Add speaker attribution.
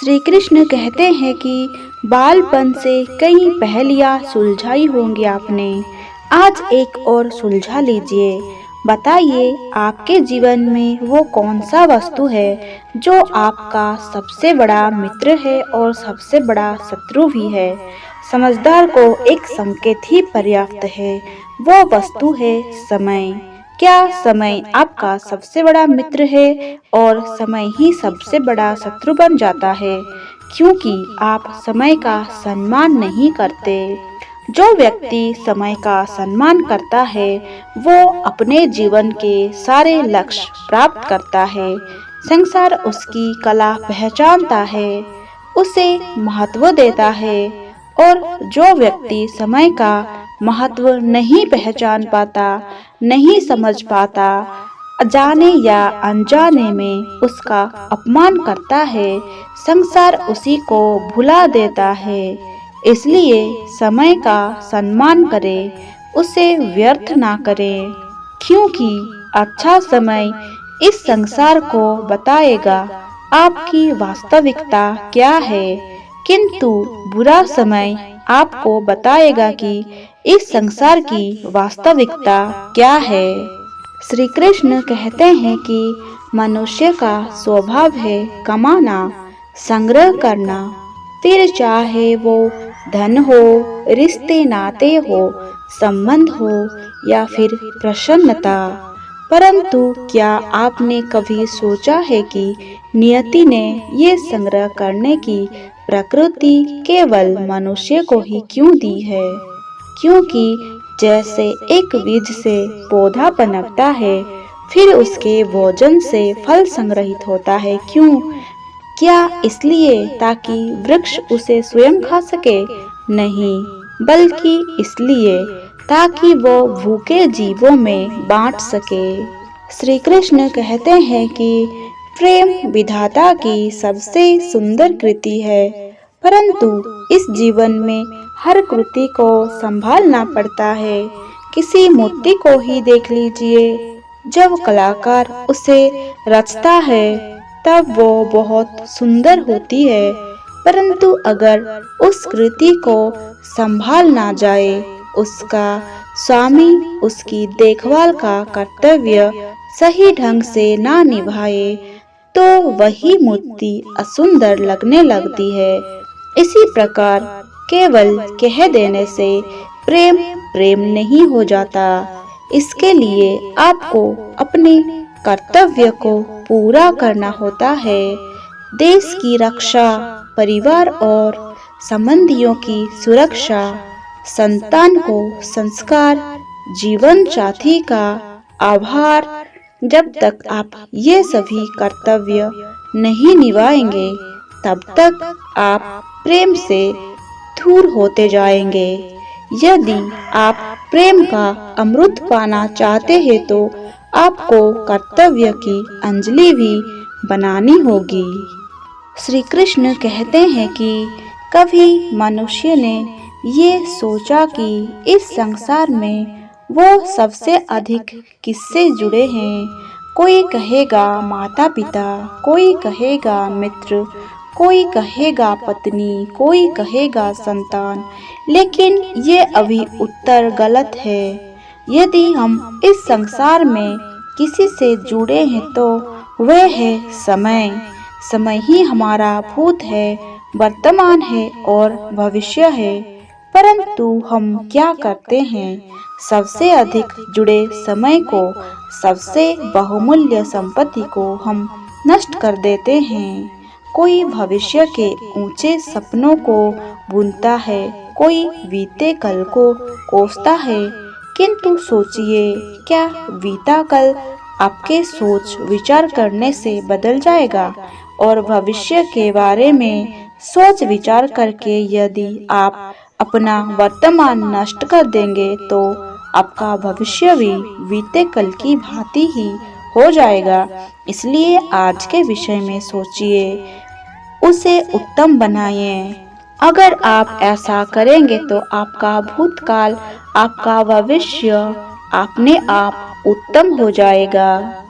Speaker 1: श्री कृष्ण कहते हैं कि बालपन से कई पहेलियां सुलझाई होंगी आपने। आज एक और सुलझा लीजिए। बताइए आपके जीवन में वो कौन सा वस्तु है जो आपका सबसे बड़ा मित्र है और सबसे बड़ा शत्रु भी है। समझदार को एक संकेत ही पर्याप्त है। वो वस्तु है समय। क्या समय आपका सबसे बड़ा मित्र है और समय ही सबसे बड़ा शत्रु बन जाता है, क्योंकि आप समय का सम्मान नहीं करते। जो व्यक्ति समय का सम्मान करता है वो अपने जीवन के सारे लक्ष्य प्राप्त करता है। संसार उसकी कला पहचानता है, उसे महत्व देता है। और जो व्यक्ति समय का महत्व नहीं पहचान पाता, नहीं समझ पाता, जाने या अनजाने में उसका अपमान करता है, संसार उसी को भुला देता है। इसलिए समय का सम्मान करें, उसे व्यर्थ ना करें, क्योंकि अच्छा समय इस संसार को बताएगा आपकी वास्तविकता क्या है, किंतु बुरा समय आपको बताएगा कि इस संसार की वास्तविकता क्या है। श्री कृष्ण कहते हैं कि मनुष्य का स्वभाव है कमाना, संग्रह करना, फिर चाहे वो धन हो, रिश्ते नाते हो, संबंध हो या फिर प्रसन्नता। परंतु क्या आपने कभी सोचा है कि नियति ने ये संग्रह करने की प्रकृति केवल मनुष्य को ही क्यों दी है? क्योंकि जैसे एक बीज से पौधा पनपता है, फिर उसके भोजन से फल संग्रहित होता है। क्यों? क्या इसलिए ताकि वृक्ष उसे स्वयं खा सके? नहीं, बल्कि इसलिए ताकि वो भूखे जीवों में बांट सके। श्री कृष्ण कहते हैं कि प्रेम विधाता की सबसे सुंदर कृति है, परंतु इस जीवन में हर कृति को संभालना पड़ता है। किसी मूर्ति को ही देख लीजिए, जब कलाकार उसे रचता है तब वो बहुत सुंदर होती है, परंतु अगर उस कृति को संभाल ना जाए, उसका स्वामी उसकी देखभाल का कर्तव्य सही ढंग से ना निभाए, तो वही मूर्ति असुंदर लगने लगती है। इसी प्रकार केवल कह देने से प्रेम प्रेम नहीं हो जाता। इसके लिए आपको अपने कर्तव्य को पूरा करना होता है। देश की रक्षा, परिवार और संबंधियों की सुरक्षा, संतान को संस्कार, जीवन साथी का आभार, जब तक आप ये सभी कर्तव्य नहीं निभाएंगे, तब तक आप प्रेम से दूर होते जाएंगे। यदि आप प्रेम का अमृत पाना चाहते हैं तो आपको कर्तव्य की अंजलि भी बनानी होगी। श्री कृष्ण कहते हैं कि कभी मनुष्य ने ये सोचा कि इस संसार में वो सबसे अधिक किससे जुड़े हैं। कोई कहेगा माता पिता, कोई कहेगा मित्र, कोई कहेगा पत्नी, कोई कहेगा संतान, लेकिन ये अभी उत्तर गलत है। यदि हम इस संसार में किसी से जुड़े हैं तो वह है समय। समय ही हमारा भूत है, वर्तमान है और भविष्य है। परंतु हम क्या करते हैं? सबसे अधिक जुड़े समय को, सबसे बहुमूल्य संपत्ति को हम नष्ट कर देते हैं। कोई भविष्य के ऊंचे सपनों को बुनता है, कोई बीते कल को कोसता है, किंतु सोचिए, क्या बीता कल आपके सोच विचार करने से बदल जाएगा? और भविष्य के बारे में सोच विचार करके यदि आप अपना वर्तमान नष्ट कर देंगे तो आपका भविष्य भी बीते कल की भांति ही हो जाएगा। इसलिए आज के विषय में सोचिए, उसे उत्तम बनाइए। अगर आप ऐसा करेंगे तो आपका भूतकाल, आपका भविष्य अपने आप उत्तम हो जाएगा।